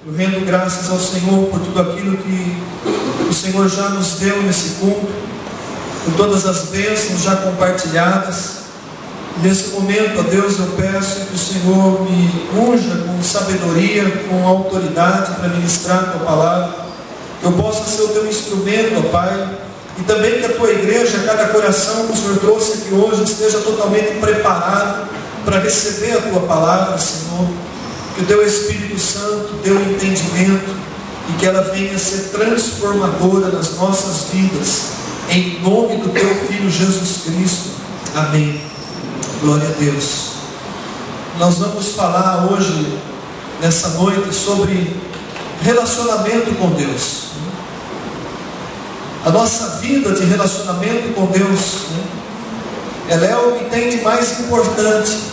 Eu rendo graças ao Senhor por tudo aquilo que o Senhor já nos deu nesse culto, por todas as bênçãos já compartilhadas. Nesse momento, ó Deus, eu peço que o Senhor me unja com sabedoria, com autoridade para ministrar a Tua palavra, que eu possa ser o Teu instrumento, ó Pai, e também que a Tua igreja, cada coração que o Senhor trouxe aqui hoje, esteja totalmente preparado para receber a Tua palavra, Senhor. Que o Teu Espírito Santo dê o entendimento e que ela venha ser transformadora nas nossas vidas, em nome do Teu Filho Jesus Cristo. Amém. Glória a Deus. Nós vamos falar hoje, nessa noite, sobre relacionamento com Deus. A nossa vida de relacionamento com Deus, ela é o que tem de mais importante.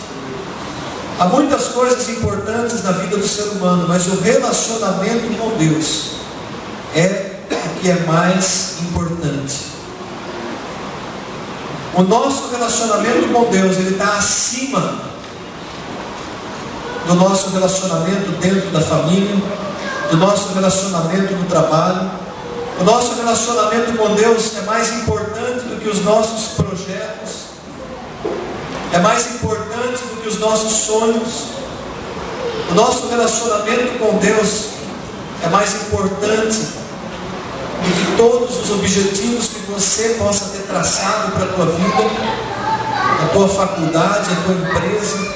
Há muitas coisas importantes na vida do ser humano, mas o relacionamento com Deus é o que é mais importante. O nosso relacionamento com Deus, ele está acima do nosso relacionamento dentro da família, do nosso relacionamento no trabalho. O nosso relacionamento com Deus é mais importante do que os nossos projetos, é mais importante do que os nossos sonhos. O nosso relacionamento com Deus é mais importante do que todos os objetivos que você possa ter traçado para a tua vida, a tua faculdade, a tua empresa.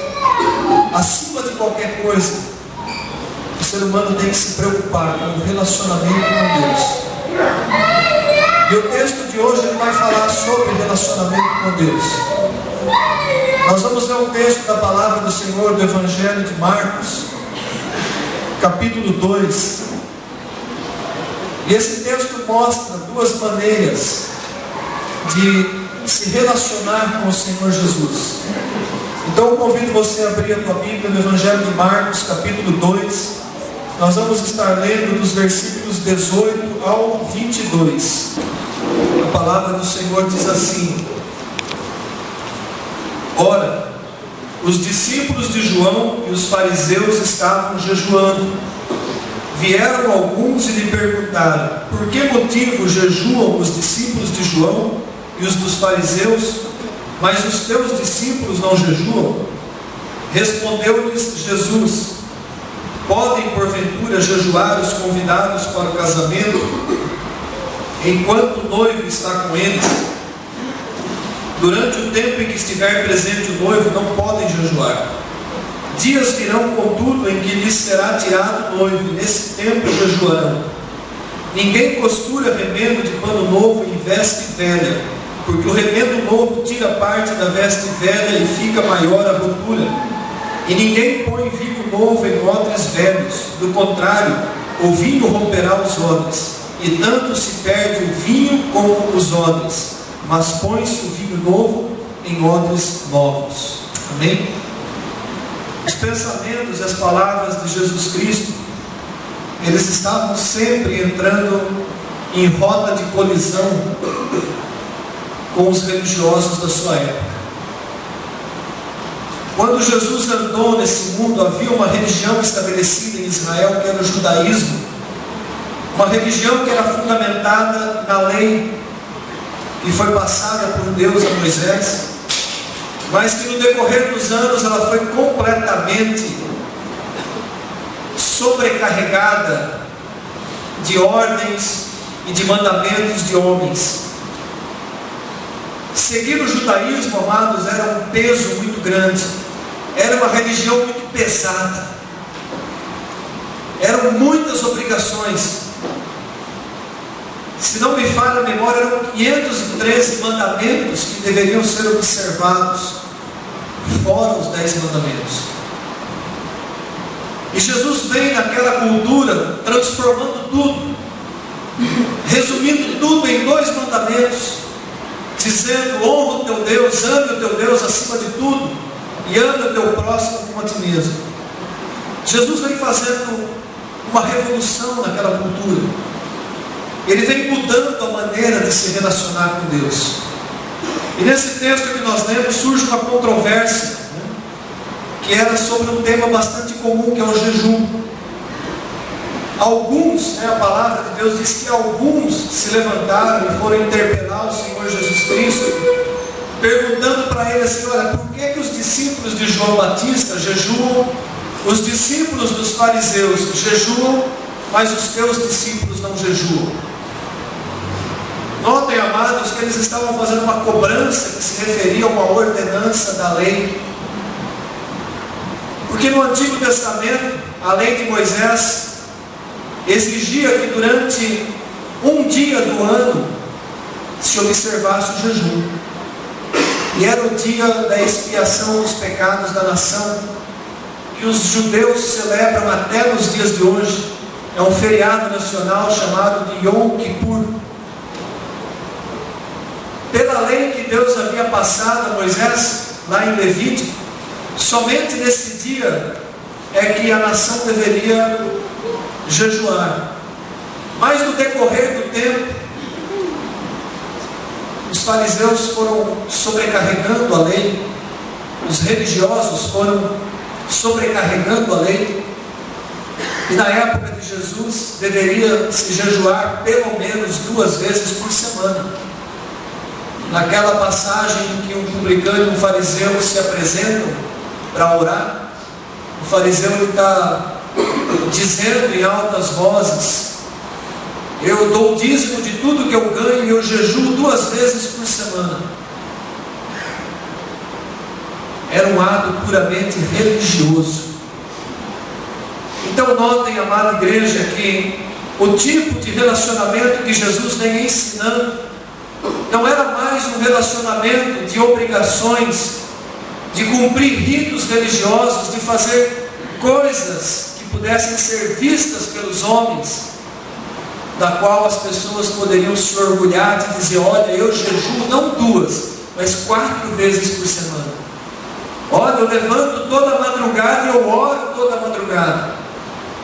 Acima de qualquer coisa, o ser humano tem que se preocupar com o relacionamento com Deus. E o texto de hoje ele vai falar sobre relacionamento com Deus. Nós vamos ler um texto da palavra do Senhor do Evangelho de Marcos, capítulo 2. E esse texto mostra duas maneiras de se relacionar com o Senhor Jesus. Então eu convido você a abrir a tua Bíblia no Evangelho de Marcos, capítulo 2. Nós vamos estar lendo dos versículos 18 ao 22. A palavra do Senhor diz assim: Ora, os discípulos de João e os fariseus estavam jejuando. Vieram alguns e lhe perguntaram: por que motivo jejuam os discípulos de João e os dos fariseus, mas os teus discípulos não jejuam? Respondeu-lhes Jesus: podem porventura jejuar os convidados para o casamento, enquanto o noivo está com eles? Durante o tempo em que estiver presente o noivo, não podem jejuar. Dias virão, contudo, em que lhes será tirado o noivo, e nesse tempo jejuarão. Ninguém costura remendo de pano novo em veste velha, porque o remendo novo tira parte da veste velha e fica maior a rotura. E ninguém põe vinho novo em odres velhos, do contrário, o vinho romperá os odres, e tanto se perde o vinho como os odres, mas põe-se o vinho novo em odres novos. Amém? Os pensamentos e as palavras de Jesus Cristo, eles estavam sempre entrando em rota de colisão com os religiosos da sua época. Quando Jesus andou nesse mundo, havia uma religião estabelecida em Israel, que era o judaísmo, uma religião que era fundamentada na lei, e foi passada por Deus a Moisés, mas que no decorrer dos anos ela foi completamente sobrecarregada de ordens e de mandamentos de homens. Seguir o judaísmo, amados, era um peso muito grande, era uma religião muito pesada, eram muitas obrigações. Se não me falha a memória, eram 513 mandamentos que deveriam ser observados, fora os 10 mandamentos. E Jesus vem naquela cultura, transformando tudo, resumindo tudo em 2 mandamentos, dizendo: honra o teu Deus, ame o teu Deus acima de tudo, e ame o teu próximo como a ti mesmo. Jesus vem fazendo uma revolução naquela cultura. Ele vem mudando a maneira de se relacionar com Deus. E nesse texto que nós lemos surge uma controvérsia, que era sobre um tema bastante comum, que é o jejum. Alguns, a palavra de Deus diz que alguns se levantaram e foram interpelar o Senhor Jesus Cristo, perguntando para ele assim: olha, por que os discípulos de João Batista jejuam, os discípulos dos fariseus jejuam, mas os teus discípulos não jejuam? Notem, amados, que eles estavam fazendo uma cobrança que se referia a uma ordenança da lei. Porque no Antigo Testamento, a lei de Moisés exigia que durante um dia do ano se observasse o jejum. E era o dia da expiação dos pecados da nação, que os judeus celebram até nos dias de hoje. É um feriado nacional chamado de Yom Kippur. Pela lei que Deus havia passado a Moisés, lá em Levítico, somente nesse dia é que a nação deveria jejuar. Mas no decorrer do tempo, os fariseus foram sobrecarregando a lei, os religiosos foram sobrecarregando a lei, e na época de Jesus deveria se jejuar pelo menos 2 vezes por semana. Naquela passagem em que um publicano e um fariseu se apresentam para orar, o fariseu está dizendo em altas vozes: eu dou o dízimo de tudo que eu ganho e eu jejuo 2 vezes por semana. Era um ato puramente religioso. Então notem, amada igreja, que o tipo de relacionamento que Jesus vem ensinando não era mais um relacionamento de obrigações, de cumprir ritos religiosos, de fazer coisas que pudessem ser vistas pelos homens, da qual as pessoas poderiam se orgulhar de dizer: olha, eu jejuo não 2, mas 4 vezes por semana. Olha, eu levanto toda madrugada e eu oro toda madrugada.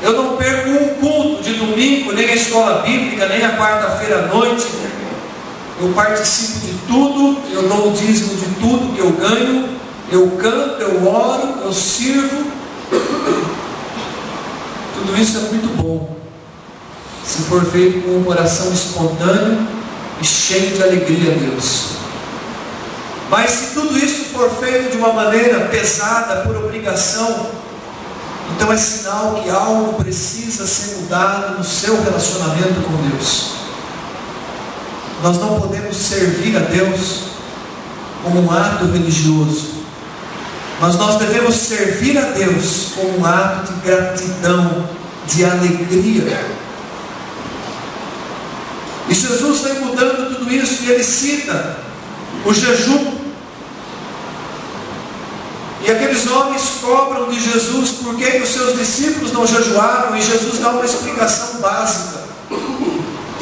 Eu não perco um culto de domingo, nem a escola bíblica, nem a quarta-feira à noite. Eu participo de tudo, eu dou o dízimo de tudo que eu ganho, eu canto, eu oro, eu sirvo. Tudo isso é muito bom, se for feito com um coração espontâneo e cheio de alegria a Deus. Mas se tudo isso for feito de uma maneira pesada, por obrigação, então é sinal que algo precisa ser mudado no seu relacionamento com Deus. Nós não podemos servir a Deus como um ato religioso, mas nós devemos servir a Deus como um ato de gratidão, de alegria. E Jesus vem mudando tudo isso, e ele cita o jejum. E aqueles homens cobram de Jesus por que os seus discípulos não jejuaram, e Jesus dá uma explicação básica.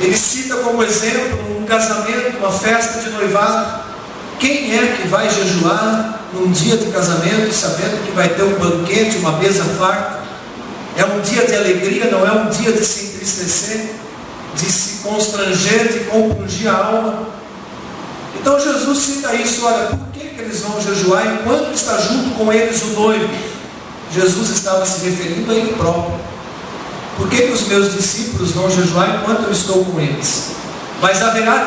Ele cita como exemplo um casamento, uma festa de noivado. Quem é que vai jejuar num dia de casamento, sabendo que vai ter um banquete, uma mesa farta? É um dia de alegria, não é um dia de se entristecer, de se constranger, de compungir a alma. Então Jesus cita isso. Olha, por que eles vão jejuar enquanto está junto com eles o noivo? Jesus estava se referindo a ele próprio. Por que os meus discípulos vão jejuar enquanto eu estou com eles? Mas haverão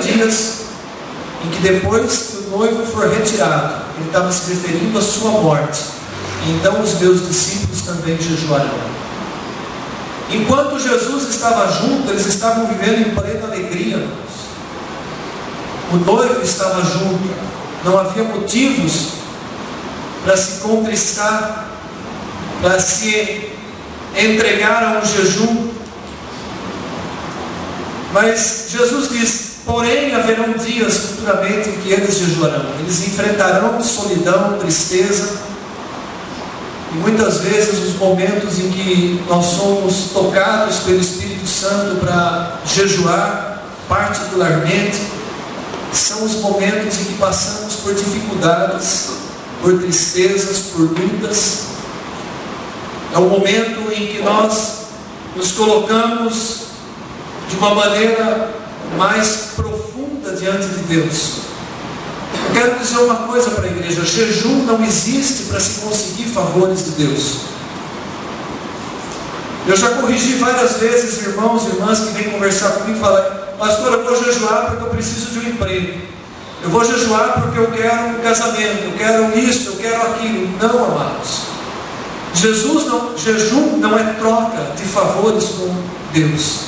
dias em que depois que o noivo for retirado, ele estava se referindo à sua morte, então os meus discípulos também jejuarão. Enquanto Jesus estava junto, eles estavam vivendo em plena alegria. O noivo estava junto, não havia motivos para se contristar, para se entregar a um jejum. Mas Jesus diz: porém haverão dias futuramente em que eles jejuarão. Eles enfrentarão solidão, tristeza, e muitas vezes os momentos em que nós somos tocados pelo Espírito Santo para jejuar, particularmente, são os momentos em que passamos por dificuldades, por tristezas, por lutas. É o momento em que nós nos colocamos de uma maneira mais profunda diante de Deus. Eu quero dizer uma coisa para a igreja: jejum não existe para se conseguir favores de Deus. Eu já corrigi várias vezes irmãos e irmãs que vêm conversar comigo e falam: pastor, eu vou jejuar porque eu preciso de um emprego, eu vou jejuar porque eu quero um casamento, eu quero isso, eu quero aquilo. Não, amados, jejum não é troca de favores com Deus.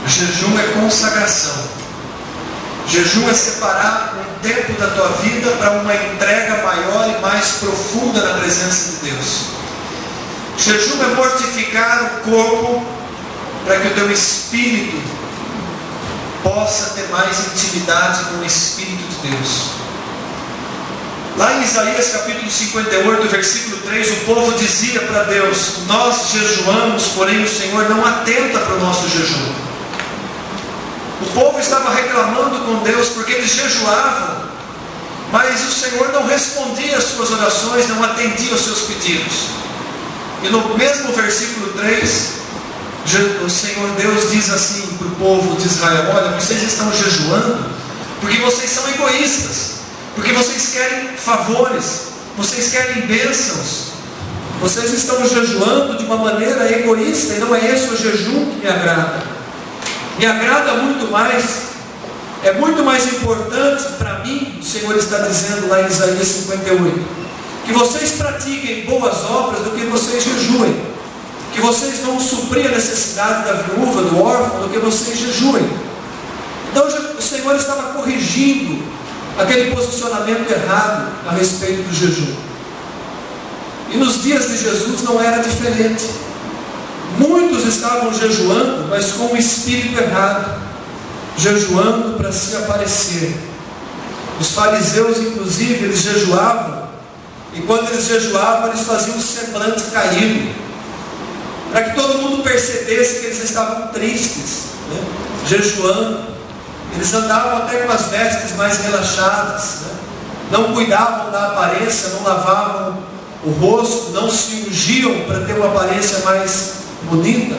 Jejum é consagração. Jejum é separar um tempo da tua vida para uma entrega maior e mais profunda na presença de Deus. Jejum é mortificar o corpo para que o teu espírito possa ter mais intimidade com o Espírito de Deus. Lá em Isaías capítulo 58, versículo 3, o povo dizia para Deus: nós jejuamos, porém o Senhor não atenta para o nosso jejum. O povo estava reclamando com Deus porque eles jejuavam, mas o Senhor não respondia às suas orações, não atendia aos seus pedidos. E no mesmo versículo 3, o Senhor Deus diz assim para o povo de Israel: olha, vocês estão jejuando porque vocês são egoístas, porque vocês querem favores, vocês querem bênçãos, vocês estão jejuando de uma maneira egoísta, e não é esse o jejum que me agrada. Me agrada muito mais, é muito mais importante para mim, o Senhor está dizendo lá em Isaías 58, que vocês pratiquem boas obras do que vocês jejuem, que vocês vão suprir a necessidade da viúva, do órfão, do que vocês jejuem. Então o Senhor estava corrigindo aquele posicionamento errado a respeito do jejum. E nos dias de Jesus não era diferente. Muitos estavam jejuando, mas com o espírito errado, jejuando para se aparecer. Os fariseus, inclusive, eles jejuavam, e quando eles jejuavam, eles faziam um semblante caído, para que todo mundo percebesse que eles estavam tristes, né? Jejuando. Eles andavam até com as vestes mais relaxadas, né? Não cuidavam da aparência, não lavavam o rosto, não se ungiam para ter uma aparência mais bonita.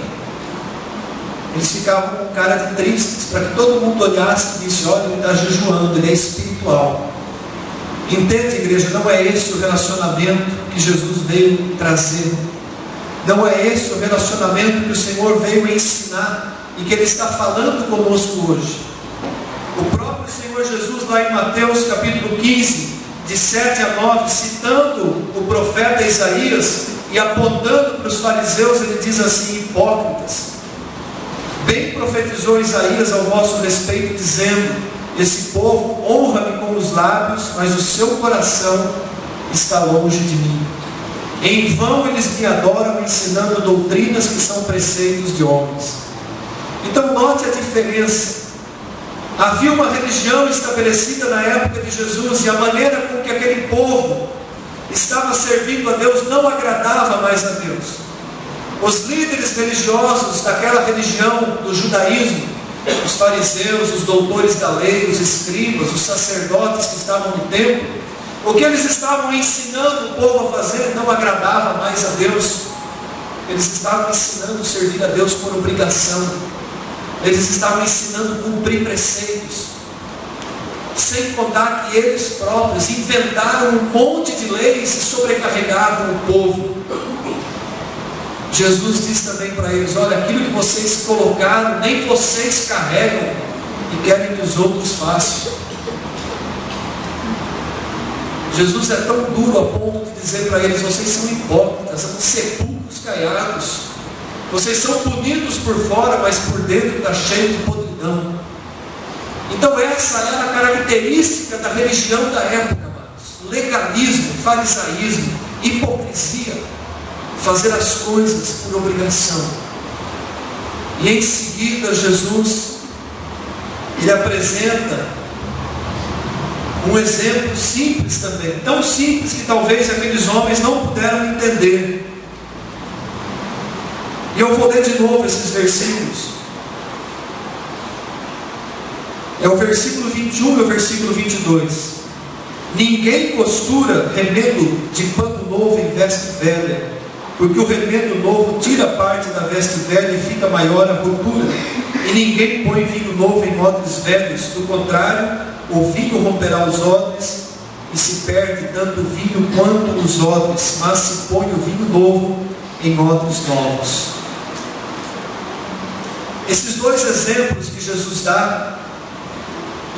Eles ficavam com cara de tristes, para que todo mundo olhasse e disse: olha, ele está jejuando, ele é espiritual. Entende, igreja? Não é esse o relacionamento que Jesus veio trazer. Não é esse o relacionamento que o Senhor veio ensinar e que Ele está falando conosco hoje. O próprio Senhor Jesus, lá em Mateus capítulo 15, de 7 a 9, citando o profeta Isaías e apontando para os fariseus, ele diz assim: hipócritas, bem profetizou Isaías ao vosso respeito, dizendo: esse povo honra-me com os lábios, mas o seu coração está longe de mim. Em vão eles me adoram, ensinando doutrinas que são preceitos de homens. Então note a diferença. Havia uma religião estabelecida na época de Jesus, e a maneira com que aquele povo estava servindo a Deus não agradava mais a Deus. Os líderes religiosos daquela religião do judaísmo, os fariseus, os doutores da lei, os escribas, os sacerdotes que estavam no templo, o que eles estavam ensinando o povo a fazer não agradava mais a Deus. Eles estavam ensinando a servir a Deus por obrigação. Eles estavam ensinando a cumprir preceitos. Sem contar que eles próprios inventaram um monte de leis e sobrecarregavam o povo. Jesus diz também para eles: olha, aquilo que vocês colocaram, nem vocês carregam e querem que os outros façam. Jesus é tão duro a ponto de dizer para eles: vocês são hipócritas, são sepulcros caiados. Vocês são bonitos por fora, mas por dentro está cheio de podridão. Então essa era a característica da religião da época, amados. Legalismo, farisaísmo, hipocrisia, fazer as coisas por obrigação. E em seguida Jesus, ele apresenta um exemplo simples também, tão simples que talvez aqueles homens não puderam entender. E eu vou ler de novo esses versículos. É o versículo 21 e o versículo 22. Ninguém costura remendo de pano novo em veste velha, porque o remendo novo tira parte da veste velha e fica maior a ruptura. E ninguém põe vinho novo em odres velhos, do contrário, o vinho romperá os odres e se perde tanto o vinho quanto os odres, mas se põe o vinho novo em odres novos. Esses dois exemplos que Jesus dá,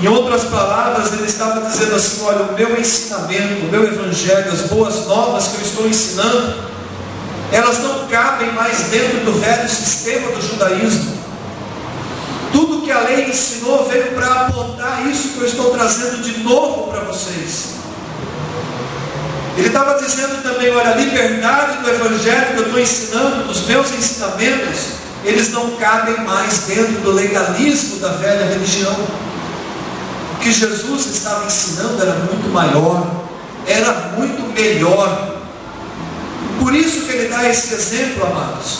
em outras palavras, ele estava dizendo assim: olha, o meu ensinamento, o meu evangelho, as boas novas que eu estou ensinando, elas não cabem mais dentro do velho sistema do judaísmo. Tudo que a lei ensinou veio para apontar isso que eu estou trazendo de novo para vocês. Ele estava dizendo também: olha, a liberdade do evangelho que eu estou ensinando, dos meus ensinamentos, eles não cabem mais dentro do legalismo da velha religião. O que Jesus estava ensinando era muito maior, era muito melhor. Por isso que ele dá esse exemplo, amados.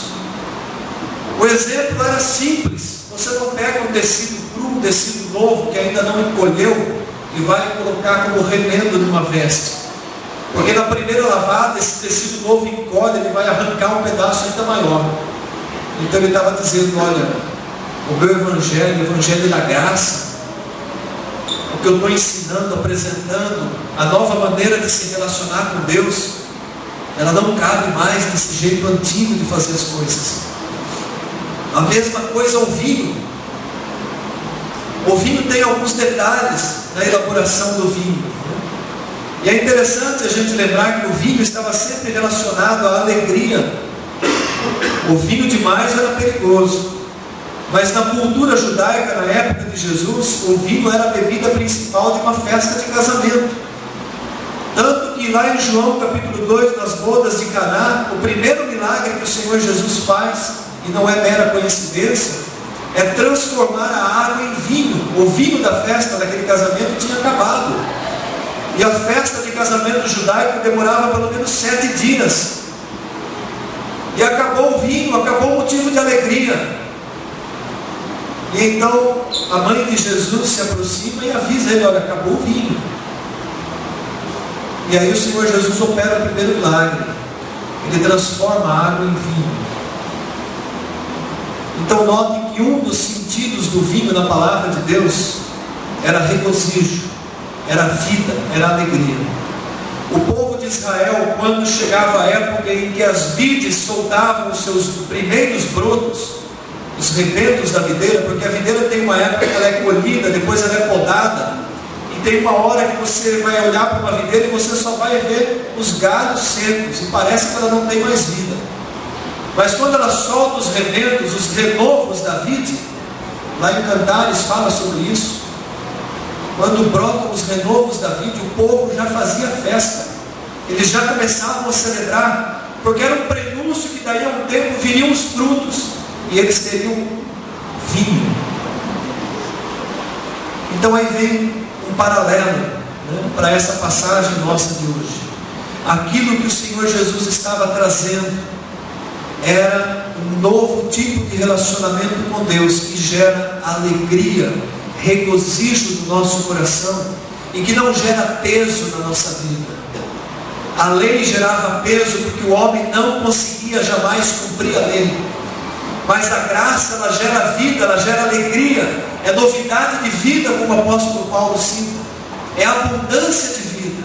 O exemplo era simples. Você não pega um tecido cru, um tecido novo que ainda não encolheu e vai colocar como remendo numa veste. Porque na primeira lavada esse tecido novo encolhe, ele vai arrancar um pedaço ainda maior. Então ele estava dizendo: olha, o meu evangelho, o evangelho da graça, o que eu estou ensinando, apresentando, a nova maneira de se relacionar com Deus, ela não cabe mais nesse jeito antigo de fazer as coisas. A mesma coisa o vinho. O vinho tem alguns detalhes na elaboração do vinho. E é interessante a gente lembrar que o vinho estava sempre relacionado à alegria. O vinho demais era perigoso. Mas na cultura judaica, na época de Jesus, o vinho era a bebida principal de uma festa de casamento. Tanto que lá em João capítulo 2, nas bodas de Caná, o primeiro milagre que o Senhor Jesus faz, e não é mera coincidência, é transformar a água em vinho. O vinho da festa daquele casamento tinha acabado. E a festa de casamento judaico demorava pelo menos 7 dias. E acabou o vinho, acabou o motivo de alegria. E então a mãe de Jesus se aproxima e avisa ele: olha, acabou o vinho. E aí o Senhor Jesus opera o primeiro milagre. Ele transforma a água em vinho. Então notem que um dos sentidos do vinho na palavra de Deus era regozijo, era vida, era alegria. O povo de Israel, quando chegava a época em que as vides soltavam os seus primeiros brotos, os rebentos da videira, porque a videira tem uma época que ela é colhida, depois ela é podada, e tem uma hora que você vai olhar para uma videira e você só vai ver os galhos secos, e parece que ela não tem mais vida. Mas quando ela solta os rebentos, os renovos da vide, lá em Cantares fala sobre isso. Quando brotam os renovos da vide, o povo já fazia festa. Eles já começavam a celebrar, porque era um prenúncio que daí a um tempo viriam os frutos, e eles teriam vinho. Então aí vem um paralelo, para essa passagem nossa de hoje. Aquilo que o Senhor Jesus estava trazendo era um novo tipo de relacionamento com Deus, que gera alegria, regozijo no nosso coração, e que não gera peso na nossa vida. A lei gerava peso porque o homem não conseguia jamais cumprir a lei. Mas a graça, ela gera vida, ela gera alegria, é novidade de vida, como o apóstolo Paulo cita, é abundância de vida.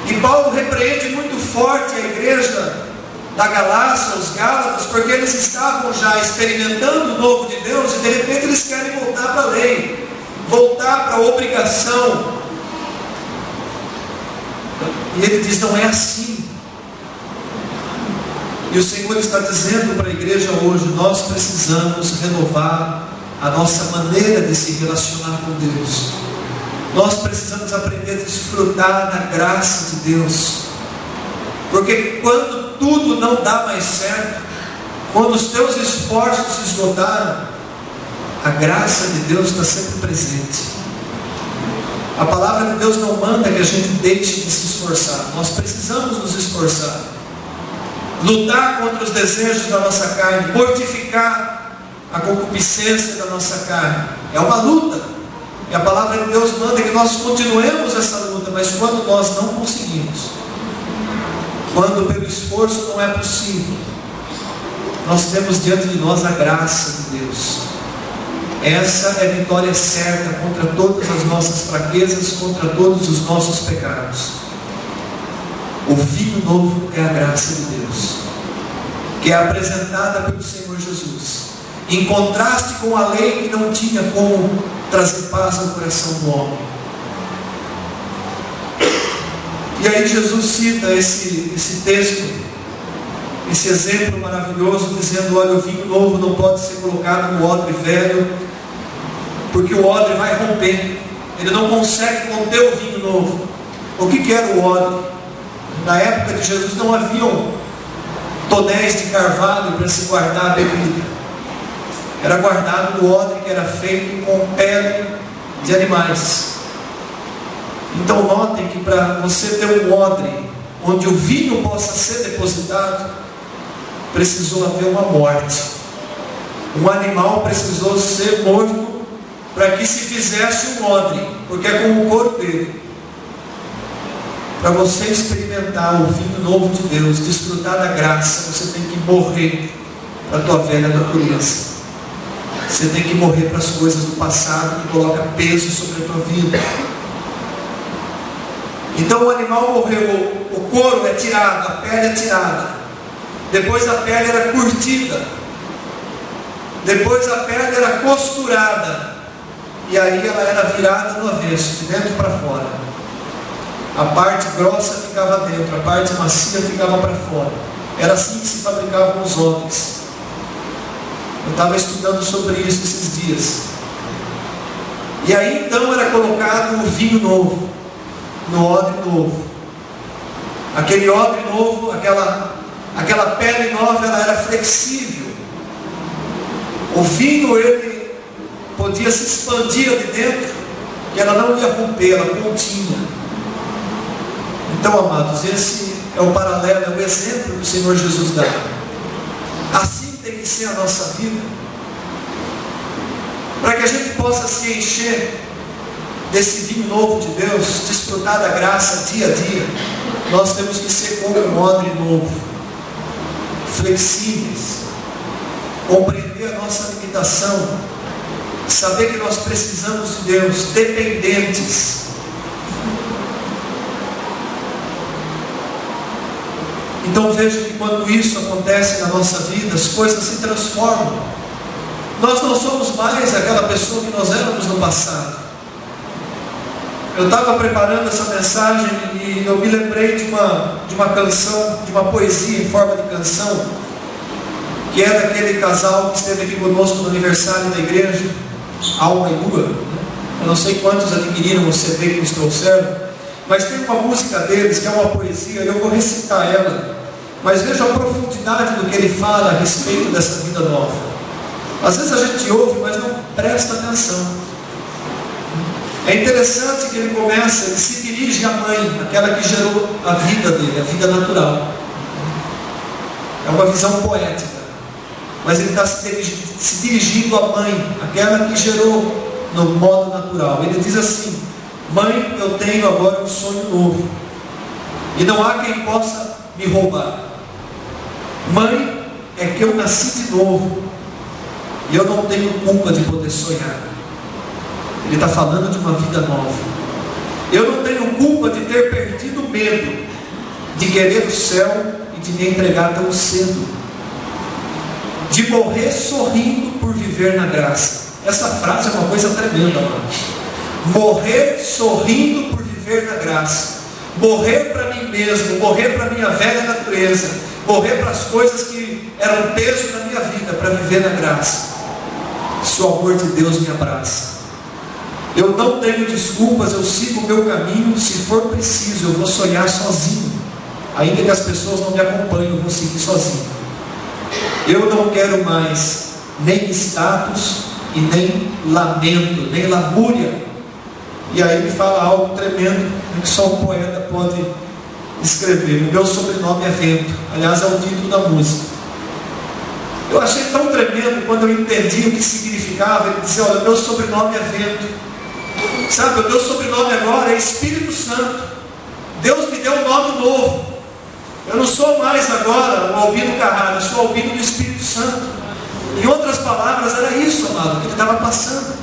E Paulo repreende muito forte a igreja da Galácia, os Gálatas, porque eles estavam já experimentando o novo de Deus, e de repente eles querem voltar para a lei, voltar para a obrigação. E ele diz: não é assim. E o Senhor está dizendo para a igreja hoje: nós precisamos renovar a nossa maneira de se relacionar com Deus. Nós precisamos aprender a desfrutar da graça de Deus. Porque quando tudo não dá mais certo, quando os teus esforços se esgotaram, a graça de Deus está sempre presente. A palavra de Deus não manda que a gente deixe de se esforçar. Nós precisamos nos esforçar, lutar contra os desejos da nossa carne, mortificar a concupiscência da nossa carne. É uma luta, e a palavra de Deus manda que nós continuemos essa luta. Mas quando nós não conseguimos, quando pelo esforço não é possível, nós temos diante de nós a graça de Deus. Essa é a vitória certa contra todas as nossas fraquezas, contra todos os nossos pecados. O vinho novo é a graça de Deus, que é apresentada pelo Senhor Jesus, em contraste com a lei que não tinha como trazer paz ao coração do homem. E aí Jesus cita esse texto, esse exemplo maravilhoso, dizendo: olha, o vinho novo não pode ser colocado no odre velho, porque o odre vai romper, ele não consegue conter o vinho novo. O que era o odre? Na época de Jesus não haviam tonéis de carvalho para se guardar a bebida. Era guardado no odre que era feito com pele de animais. Então notem que para você ter um odre onde o vinho possa ser depositado, precisou haver uma morte. Um animal precisou ser morto para que se fizesse um odre, porque é com o corpo dele. Para você experimentar o vinho novo de Deus, desfrutar da graça, você tem que morrer para a tua velha natureza. Você tem que morrer para as coisas do passado que colocam peso sobre a tua vida. Então o animal morreu, o couro é tirado, a pele é tirada. Depois a pele era curtida. Depois a pele era costurada. E aí ela era virada no avesso, de dentro para fora. A parte grossa ficava dentro, a parte macia ficava para fora. Era assim que se fabricavam os odres. Eu estava estudando sobre isso esses dias. E aí então era colocado o vinho novo, no odre novo. Aquele odre novo, aquela pele nova, ela era flexível. O vinho, ele podia se expandir ali dentro, e ela não ia romper, ela continha. Então, amados, esse é o paralelo, é o exemplo que o Senhor Jesus dá. Assim tem que ser a nossa vida, para que a gente possa se encher desse vinho novo de Deus, desfrutar da graça dia a dia. Nós temos que ser como um odre novo, flexíveis, compreender a nossa limitação, saber que nós precisamos de Deus, dependentes. Então veja que quando isso acontece na nossa vida, as coisas se transformam. Nós não somos mais aquela pessoa que nós éramos no passado. Eu estava preparando essa mensagem e eu me lembrei de uma canção, de uma poesia em forma de canção, que é daquele casal que esteve aqui conosco no aniversário da igreja, Alma e Lua. Eu não sei quantos adquiriram o CD que nos trouxeram, mas tem uma música deles que é uma poesia, e eu vou recitar ela. Mas veja a profundidade do que ele fala a respeito dessa vida nova. Às vezes a gente ouve, mas não presta atenção. É interessante que ele se dirige à mãe, aquela que gerou a vida dele, a vida natural. É uma visão poética. Mas ele está se dirigindo à mãe, aquela que gerou no modo natural. Ele diz assim: mãe, eu tenho agora um sonho novo, e não há quem possa me roubar. Mãe, é que eu nasci de novo, e eu não tenho culpa de poder sonhar. Ele está falando de uma vida nova. Eu não tenho culpa de ter perdido o medo de querer o céu e de me entregar tão cedo, de morrer sorrindo por viver na graça. Essa frase é uma coisa tremenda, amados. Morrer sorrindo por viver na graça. Morrer para mim mesmo, morrer para a minha velha natureza, morrer para as coisas que eram peso na minha vida, para viver na graça. Se o amor de Deus me abraça, eu não tenho desculpas, eu sigo o meu caminho. Se for preciso, eu vou sonhar sozinho, ainda que as pessoas não me acompanhem, eu vou seguir sozinho. Eu não quero mais nem status e nem lamento, nem lamúria. E aí ele fala algo tremendo que só um poeta pode escrever: o meu sobrenome é Vento. Aliás, é o título da música. Eu achei tão tremendo quando eu entendi o que significava. Ele dizia: olha, meu sobrenome é Vento. Sabe, o meu sobrenome agora é Espírito Santo. Deus me deu um nome novo. Eu não sou mais agora o Albino Carrara, eu sou o Albino do Espírito Santo. Em outras palavras, era isso, amado. amado, que ele estava passando.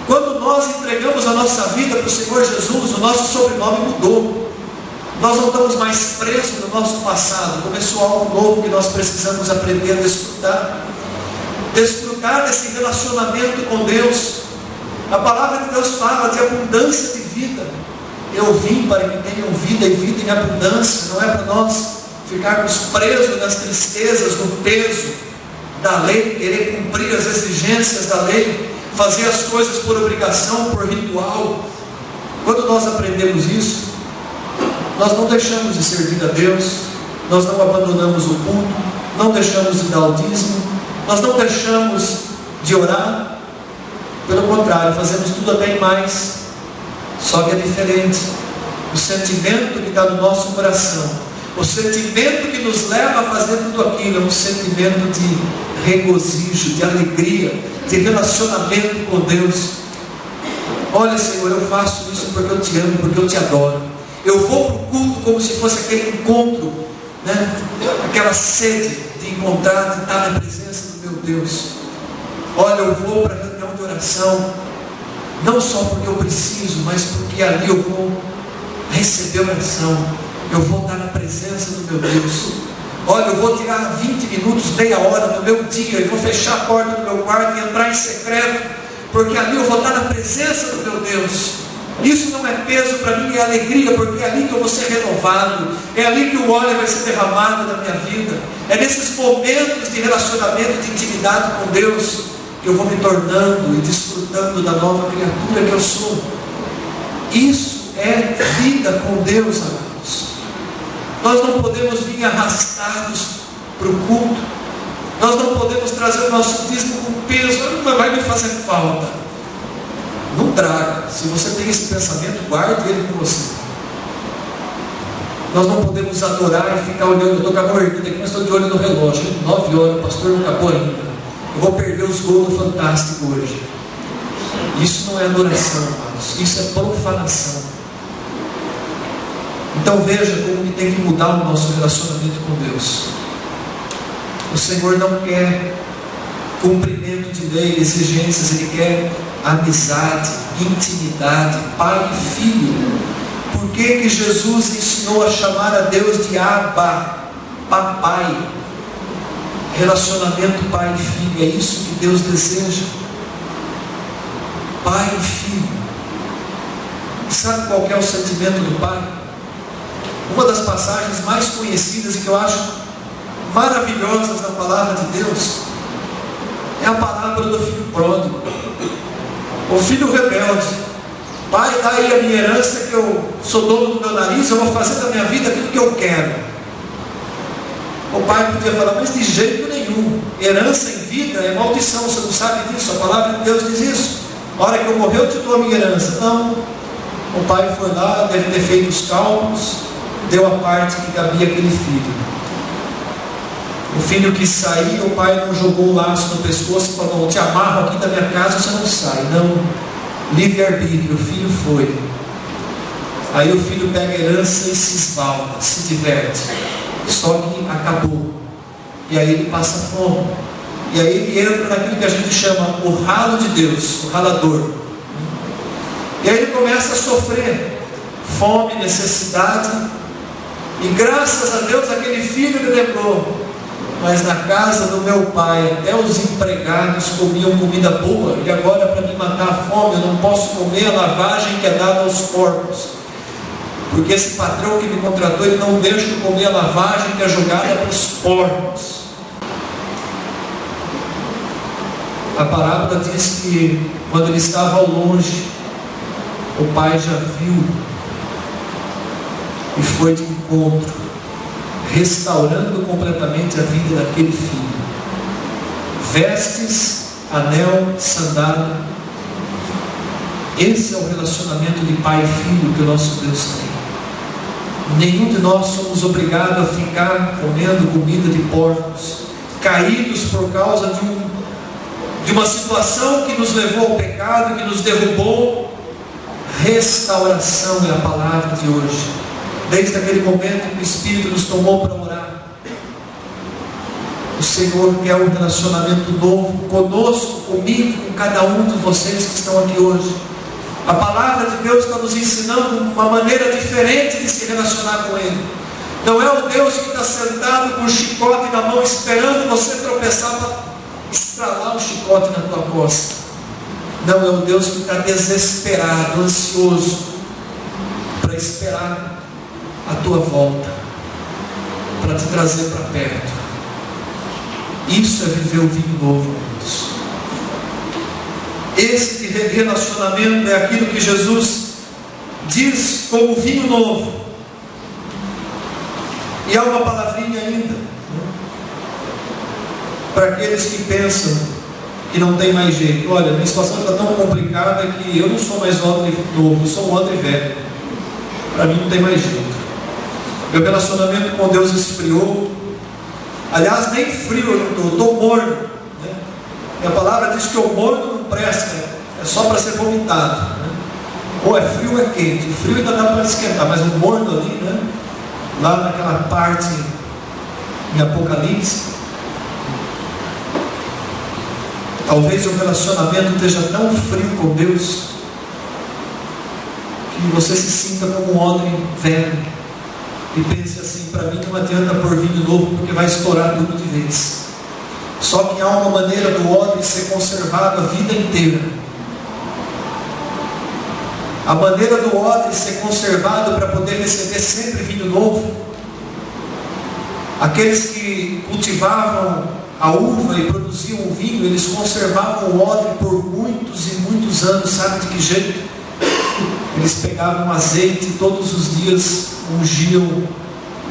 Quando nós entregamos a nossa vida para o Senhor Jesus, o nosso sobrenome mudou. Nós não estamos mais presos no nosso passado. Começou algo novo que nós precisamos aprender a desfrutar. Desfrutar desse relacionamento com Deus. A palavra de Deus fala de abundância de vida. Eu vim para que tenham vida e vida em abundância. Não é para nós ficarmos presos nas tristezas, no peso da lei, querer cumprir as exigências da lei, fazer as coisas por obrigação, por ritual. Quando nós aprendemos isso, nós não deixamos de servir a Deus, nós não abandonamos o culto, não deixamos de dar o dízimo, nós não deixamos de orar. Pelo contrário, fazemos tudo até mais. Só que é diferente. O sentimento que está no nosso coração, o sentimento que nos leva a fazer tudo aquilo, é um sentimento de regozijo, de alegria, de relacionamento com Deus. Olha, Senhor, eu faço isso porque eu te amo, porque eu te adoro. Eu vou para o culto como se fosse aquele encontro, né? Aquela sede de encontrar, de estar na presença do meu Deus. Olha, eu vou para a reunião de oração, não só porque eu preciso, mas porque ali eu vou receber oração, eu vou estar na presença do meu Deus. Olha, eu vou tirar 20 minutos, meia hora do meu dia, e vou fechar a porta do meu quarto e entrar em secreto, porque ali eu vou estar na presença do meu Deus. Isso não é peso para mim, é alegria, porque é ali que eu vou ser renovado, é ali que o óleo vai ser derramado na minha vida, é nesses momentos de relacionamento, de intimidade com Deus, que eu vou me tornando e desfrutando da nova criatura que eu sou. Isso é vida com Deus, amados. Nós não podemos vir arrastados para o culto, nós não podemos trazer o nosso dízimo com peso, mas vai me fazer falta. Não traga. Se você tem esse pensamento, guarde ele com você. Nós não podemos adorar e ficar olhando. Eu estou com a mão erguida aqui, mas estou de olho no relógio. 9 horas, o pastor não acabou ainda. Eu vou perder os gols do Fantástico hoje. Isso não é adoração, amados. Isso é profanação. Então veja como tem que mudar o nosso relacionamento com Deus. O Senhor não quer cumprimento de lei, exigências. Ele quer amizade, intimidade, pai e filho. Por que Jesus ensinou a chamar a Deus de Abba, papai? Relacionamento pai e filho, é isso que Deus deseja. Pai e filho. Sabe qual que é o sentimento do pai? Uma das passagens mais conhecidas e que eu acho maravilhosas na palavra de Deus é a parábola do filho pródigo. O filho rebelde. Pai, dá aí a minha herança, que eu sou dono do meu nariz, eu vou fazer da minha vida aquilo que eu quero. O pai podia falar, mas de jeito nenhum. Herança em vida é maldição, você não sabe disso, a palavra de Deus diz isso. A hora que eu morrer eu te dou a minha herança. Não. O pai foi lá, deve ter feito os cálculos, deu a parte que cabia àquele filho. O filho quis sair, o pai não jogou o laço no pescoço e falou, te amarro aqui da minha casa, você não sai. Não, livre-arbítrio, o filho foi. Aí o filho pega a herança e se esbalda, se diverte. Só que acabou. E aí ele passa fome. E aí ele entra naquilo que a gente chama o ralo de Deus, o ralador. E aí ele começa a sofrer fome, necessidade. E graças a Deus aquele filho lhe lembrou, mas na casa do meu pai até os empregados comiam comida boa, e agora para me matar a fome eu não posso comer a lavagem que é dada aos porcos, porque esse patrão que me contratou, ele não deixa eu comer a lavagem que é jogada para os porcos. A parábola diz que quando ele estava ao longe, o pai já viu e foi de encontro, restaurando completamente a vida daquele filho. Vestes, anel, sandália. Esse é o relacionamento de pai e filho que o nosso Deus tem. Nenhum de nós somos obrigados a ficar comendo comida de porcos, caídos por causa de uma situação que nos levou ao pecado, que nos derrubou. Restauração é a palavra de hoje. Desde aquele momento que o Espírito nos tomou para orar, os Senhor quer um relacionamento novo conosco, comigo, com cada um de vocês que estão aqui hoje. A palavra de Deus está nos ensinando uma maneira diferente de se relacionar com Ele. Não é o Deus que está sentado com o chicote na mão, esperando você tropeçar para estralar o chicote na tua costa. Não, é o Deus que está desesperado, ansioso, para esperar a tua volta, para te trazer para perto. Isso é viver o vinho novo, irmãos. Esse relacionamento é aquilo que Jesus diz como vinho novo. E há uma palavrinha ainda, para aqueles que pensam que não tem mais jeito. Olha, minha situação está tão complicada que eu não sou mais odre novo, eu sou um odre velho. Para mim não tem mais jeito. Meu relacionamento com Deus esfriou. Aliás, nem frio eu não estou morno, né? E a palavra diz que o morno não presta, é só para ser vomitado, né? Ou é frio ou é quente. O frio ainda dá para esquentar, mas o morno ali, né? Lá naquela parte em Apocalipse, talvez o relacionamento esteja tão frio com Deus que você se sinta como um homem velho e pense assim: para mim não adianta pôr vinho novo, porque vai estourar tudo de vez. Só que há uma maneira do odre ser conservado a vida inteira. A maneira do odre ser conservado para poder receber sempre vinho novo. Aqueles que cultivavam a uva e produziam o vinho, eles conservavam o odre por muitos e muitos anos. Sabe de que jeito? Eles pegavam azeite e todos os dias ungiam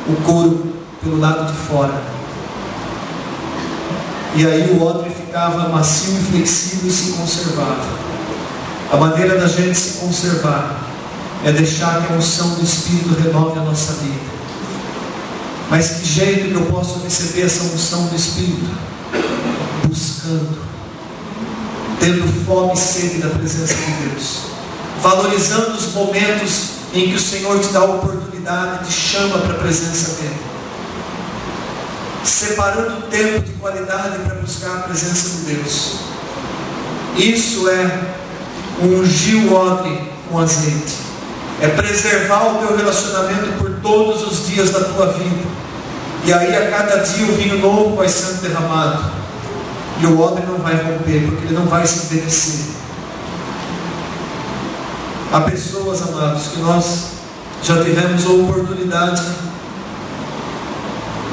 o couro pelo lado de fora. E aí o odre ficava macio e flexível e se conservava. A maneira da gente se conservar é deixar que a unção do Espírito renove a nossa vida. Mas que jeito que eu posso receber essa unção do Espírito? Buscando, tendo fome e sede da presença de Deus, valorizando os momentos em que o Senhor te dá a oportunidade, te chama para a presença dEle, separando tempo de qualidade para buscar a presença de Deus. Isso é ungir o odre com azeite, é preservar o teu relacionamento por todos os dias da tua vida. E aí a cada dia o vinho novo vai sendo derramado, e o odre não vai romper, porque ele não vai se envelhecer. Há pessoas, amados, que nós já tivemos a oportunidade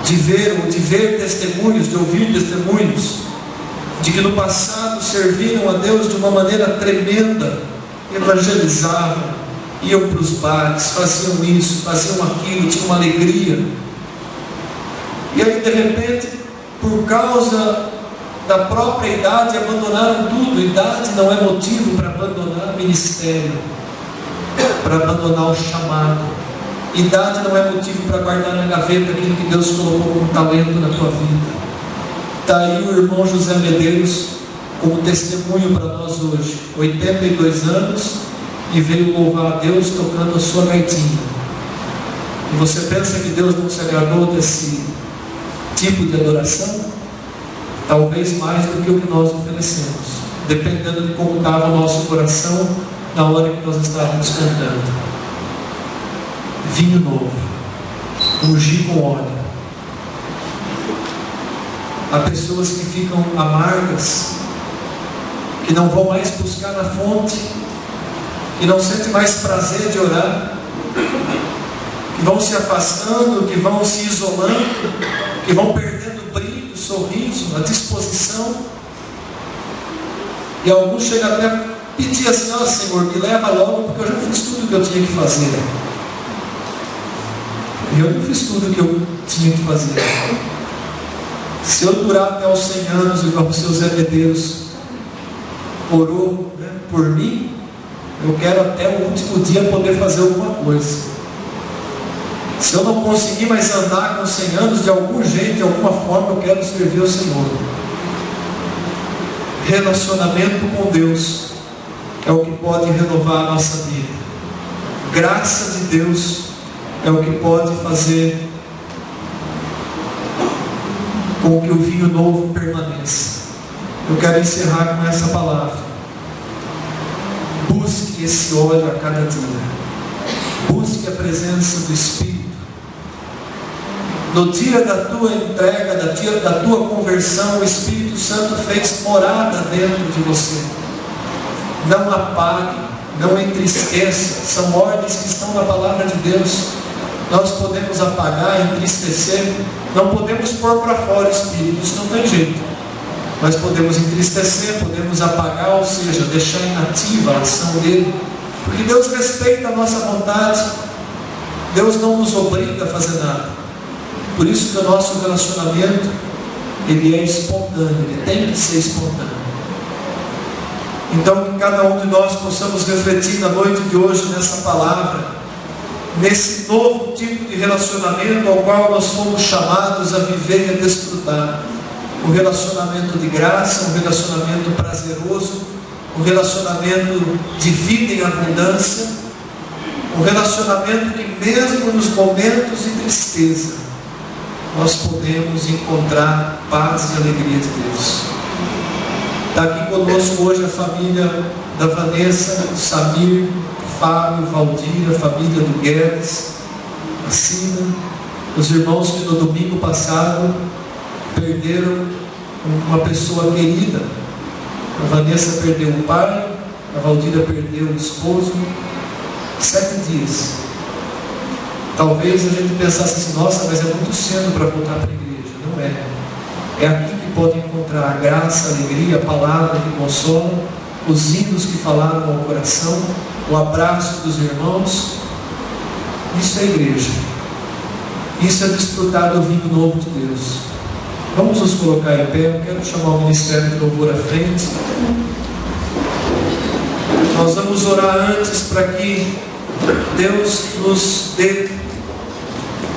de ver testemunhos, de ouvir testemunhos, de que no passado serviram a Deus de uma maneira tremenda, evangelizavam, iam para os bares, faziam isso, faziam aquilo, tinham uma alegria. E aí de repente, por causa da própria idade, abandonaram tudo. Idade não é motivo para abandonar ministério, para abandonar o chamado. Idade não é motivo para guardar na gaveta aquilo que Deus colocou como talento na tua vida. Está aí o irmão José Medeiros como testemunho para nós hoje, 82 anos, e veio louvar a Deus tocando a sua gaitinha. E você pensa que Deus não se agradou desse tipo de adoração? Talvez mais do que o que nós oferecemos, dependendo de como estava o nosso coração na hora que nós estávamos cantando. Vinho novo, ungir com óleo. Há pessoas que ficam amargas, que não vão mais buscar na fonte, que não sentem mais prazer de orar, que vão se afastando, que vão se isolando, que vão perdendo o brilho, o sorriso, a disposição. E alguns chegam até a pedir assim: ó Senhor, me leva logo, porque eu já fiz tudo o que eu tinha que fazer. E eu não fiz tudo o que eu tinha que fazer. Se eu durar até os 100 anos, igual o seu Zé Medeiros orou, né, por mim, eu quero até o último dia poder fazer alguma coisa. Se eu não conseguir mais andar com 100 anos, de algum jeito, de alguma forma, eu quero servir ao Senhor. Relacionamento com Deus é o que pode renovar a nossa vida. Graça de Deus é o que pode fazer com que o vinho novo permaneça. Eu quero encerrar com essa palavra. Busque esse óleo a cada dia. Busque a presença do Espírito. No dia da tua entrega, no dia da tua conversão, o Espírito Santo fez morada dentro de você. Não apague, não entristeça. São ordens que estão na palavra de Deus. Nós podemos apagar, entristecer, não podemos pôr para fora o Espírito, isso não tem jeito. Mas podemos entristecer, podemos apagar, ou seja, deixar inativa a ação dele, porque Deus respeita a nossa vontade. Deus não nos obriga a fazer nada. Por isso que o nosso relacionamento, ele é espontâneo, ele tem que ser espontâneo. Então que cada um de nós possamos refletir na noite de hoje nessa palavra, nesse novo tipo de relacionamento ao qual nós fomos chamados a viver e a desfrutar. Um relacionamento de graça, um relacionamento prazeroso, um relacionamento de vida em abundância, um relacionamento que mesmo nos momentos de tristeza, nós podemos encontrar paz e alegria de Deus. Está aqui conosco hoje a família da Vanessa, o Samir, Fábio, Valdir, a família do Guedes, a Cina, os irmãos que no domingo passado perderam uma pessoa querida. A Vanessa perdeu o pai, a Valdira perdeu o esposo. 7 dias. Talvez a gente pensasse assim, nossa, mas é muito cedo para voltar para a igreja. Não é. É aqui que pode encontrar a graça, a alegria, a palavra que consola, os hinos que falaram ao coração, o abraço dos irmãos. Isso é igreja. Isso é desfrutar do vinho novo de Deus. Vamos nos colocar em pé. Eu quero chamar o Ministério de Louvor à frente. Nós vamos orar antes para que Deus nos dê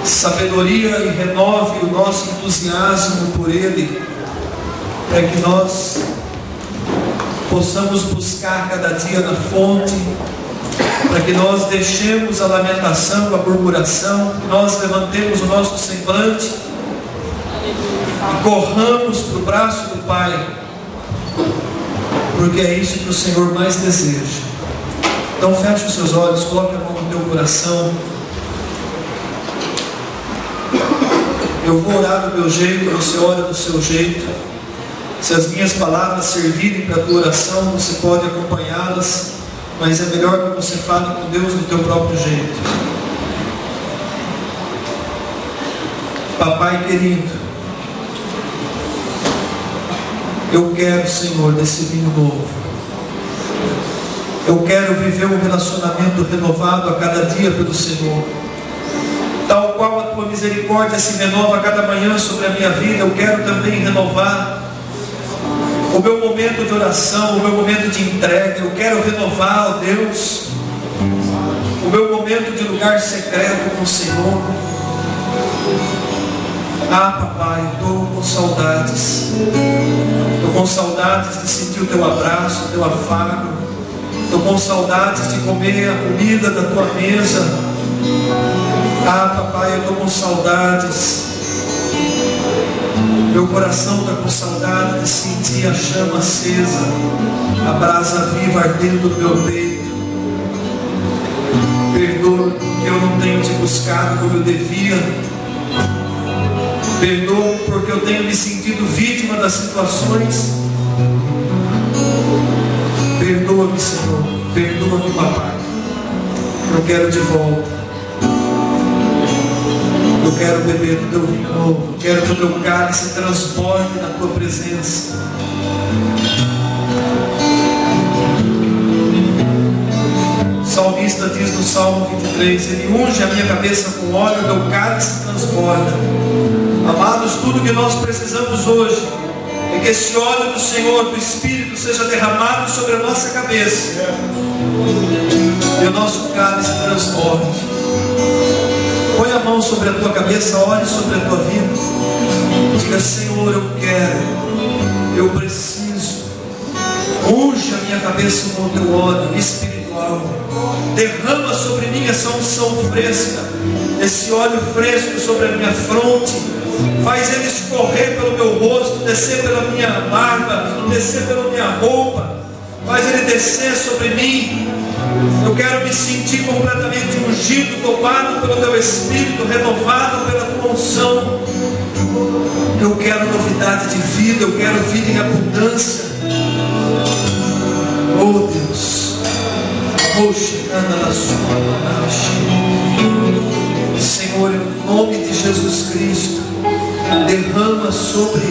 sabedoria e renove o nosso entusiasmo por Ele, para que nós possamos buscar cada dia na fonte, para que nós deixemos a lamentação, a murmuração, que nós levantemos o nosso semblante e corramos para o braço do Pai, porque é isso que o Senhor mais deseja. Então feche os seus olhos, coloque a mão no teu coração. Eu vou orar do meu jeito, você ora do seu jeito. Se as minhas palavras servirem para a tua oração, você pode acompanhá-las, mas é melhor que você fale com Deus do teu próprio jeito. Papai querido, eu quero, Senhor, desse vinho novo. Eu quero viver um relacionamento renovado a cada dia pelo Senhor. Tal qual a tua misericórdia se renova a cada manhã sobre a minha vida, eu quero também renovar o meu momento de oração, o meu momento de entrega. Eu quero renovar, ó Deus, o meu momento de lugar secreto com o Senhor. Ah, papai, estou com saudades. Estou com saudades de sentir o teu abraço, o teu afago. Estou com saudades de comer a comida da tua mesa. Ah, papai, eu estou com saudades. Meu coração está com saudade de sentir a chama acesa, a brasa viva ardendo no meu peito. Perdoa porque eu não tenho te buscado como eu devia. Perdoa porque eu tenho me sentido vítima das situações. Perdoa-me, Senhor. Perdoa-me, papai. Eu quero de volta. Eu quero beber do teu vinho novo. Eu quero que o meu cálice transborde na tua presença. O salmista diz no Salmo 23: Ele unge a minha cabeça com óleo, o meu cálice transborda. Amados, tudo que nós precisamos hoje é que esse óleo do Senhor, do Espírito, seja derramado sobre a nossa cabeça e o nosso cálice transborde. Põe a mão sobre a tua cabeça, ore sobre a tua vida. Diga: Senhor, eu quero, eu preciso. Unge a minha cabeça com o teu óleo espiritual. Derrama sobre mim essa unção fresca, esse óleo fresco sobre a minha fronte, faz ele escorrer pelo meu rosto, descer pela minha barba, descer pela minha roupa, faz ele descer sobre mim. Eu quero me sentir completamente ungido, tomado pelo teu Espírito, renovado pela tua unção. Eu quero novidade de vida, eu quero vida em abundância. Oh Deus, Senhor, em nome de Jesus Cristo, derrama sobre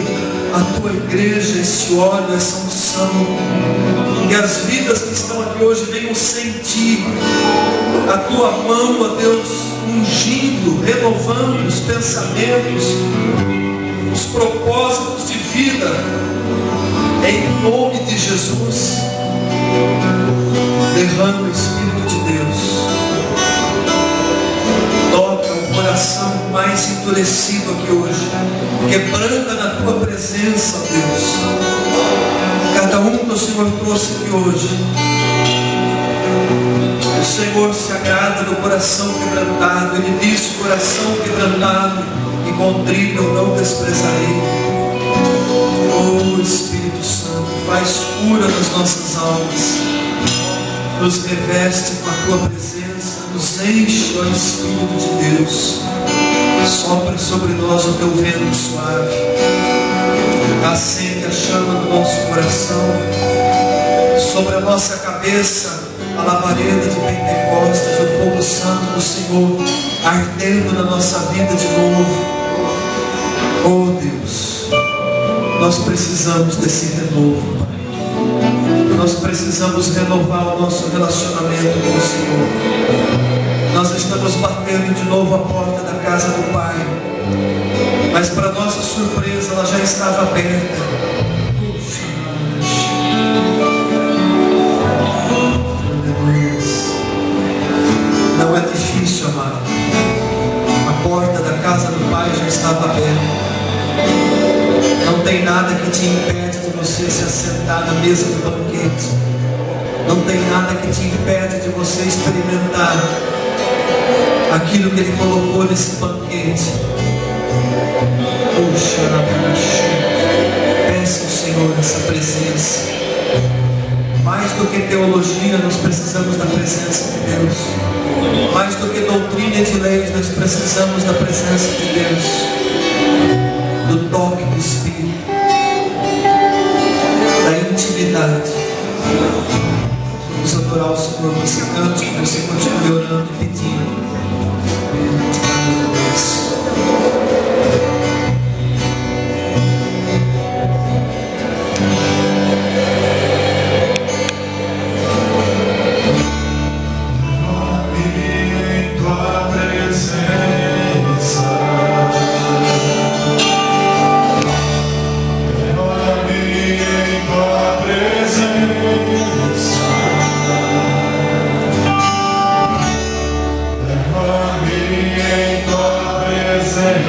a tua igreja esse óleo, essa unção, que as vidas que estão aqui hoje venham sentir a tua mão, ó Deus, ungindo, renovando os pensamentos, os propósitos de vida, em nome de Jesus. Derrama o Espírito de Deus, toca o coração mais endurecido aqui hoje, quebranta na tua presença, Deus, cada um que o Senhor trouxe aqui hoje. O Senhor se agrada do coração quebrantado. Ele disse: coração quebrantado e contrito eu não desprezarei. Oh Espírito Santo, faz cura nas nossas almas, nos reveste com a tua presença, nos enche, ó Espírito de Deus. Sopra sobre nós o teu vento suave, acende a chama do nosso coração, sobre a nossa cabeça a labareda de Pentecostes, o fogo santo do Senhor ardendo na nossa vida de novo. Oh Deus, nós precisamos desse renovo, Pai. Nós precisamos renovar o nosso relacionamento com o Senhor. Nós estamos batendo de novo a porta da casa do Pai, mas para nossa surpresa ela já estava aberta. Não é difícil, amado. A porta da casa do Pai já estava aberta. Não tem nada que te impede de você se assentar na mesa do banquete. Não tem nada que te impede de você experimentar aquilo que Ele colocou nesse banquete. Peça ao Senhor essa presença. Mais do que teologia, nós precisamos da presença de Deus. Mais do que doutrina de leis, nós precisamos da presença de Deus, do toque do Espírito, da intimidade. Vamos adorar o Senhor. Você cante, você continue orando e pedindo. Em tua presença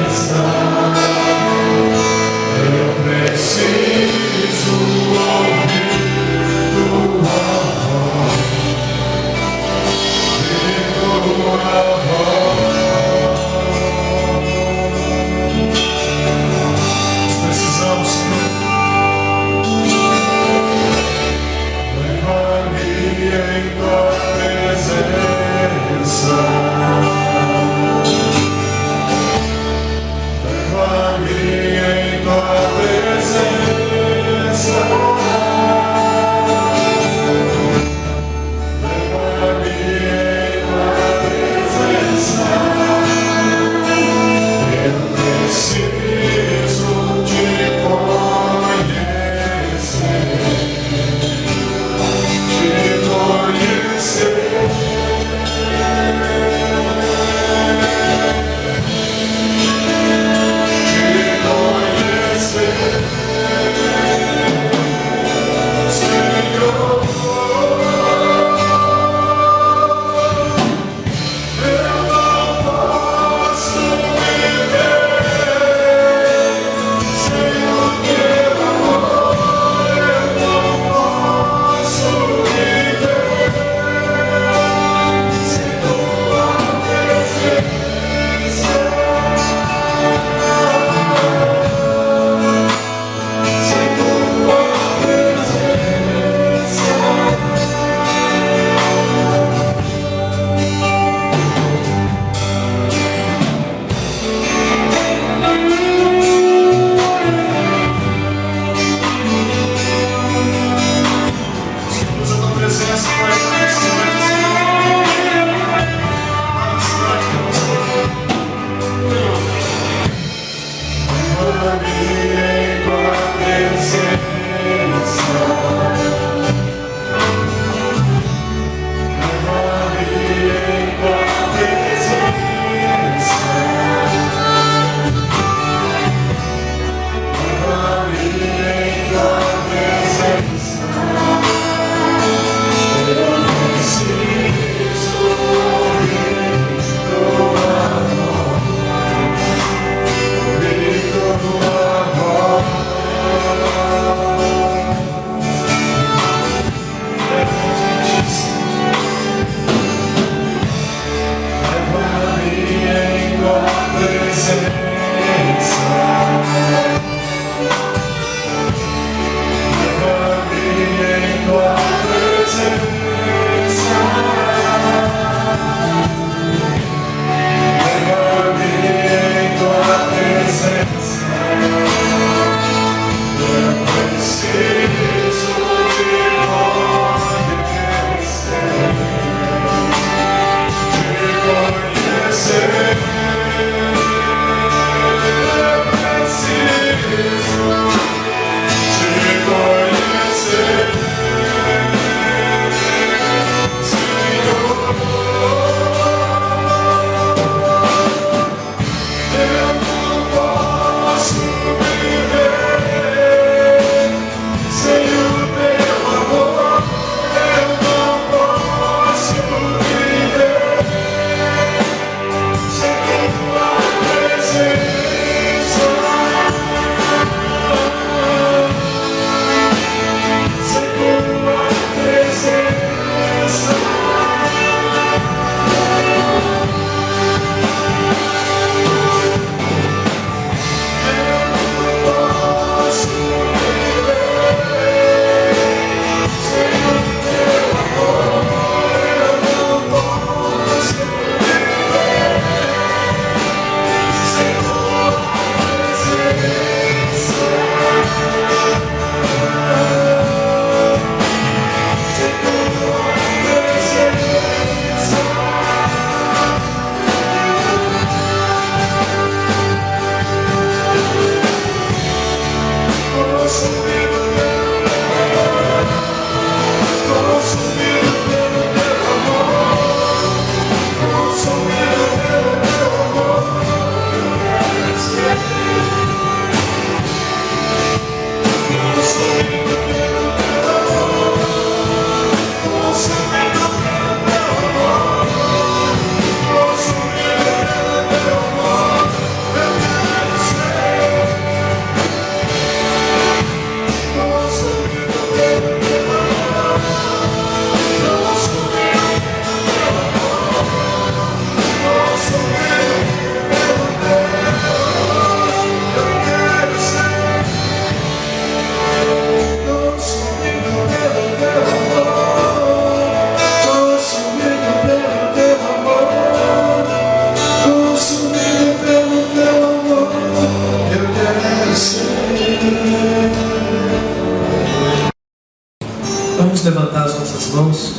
Vamos levantar as nossas mãos.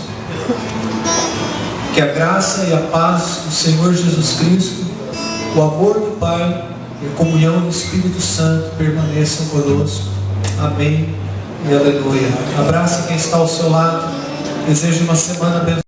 Que a graça e a paz do Senhor Jesus Cristo, o amor do Pai e a comunhão do Espírito Santo permaneçam conosco. Amém e aleluia. Abraça quem está ao seu lado. Desejo uma semana abençoada.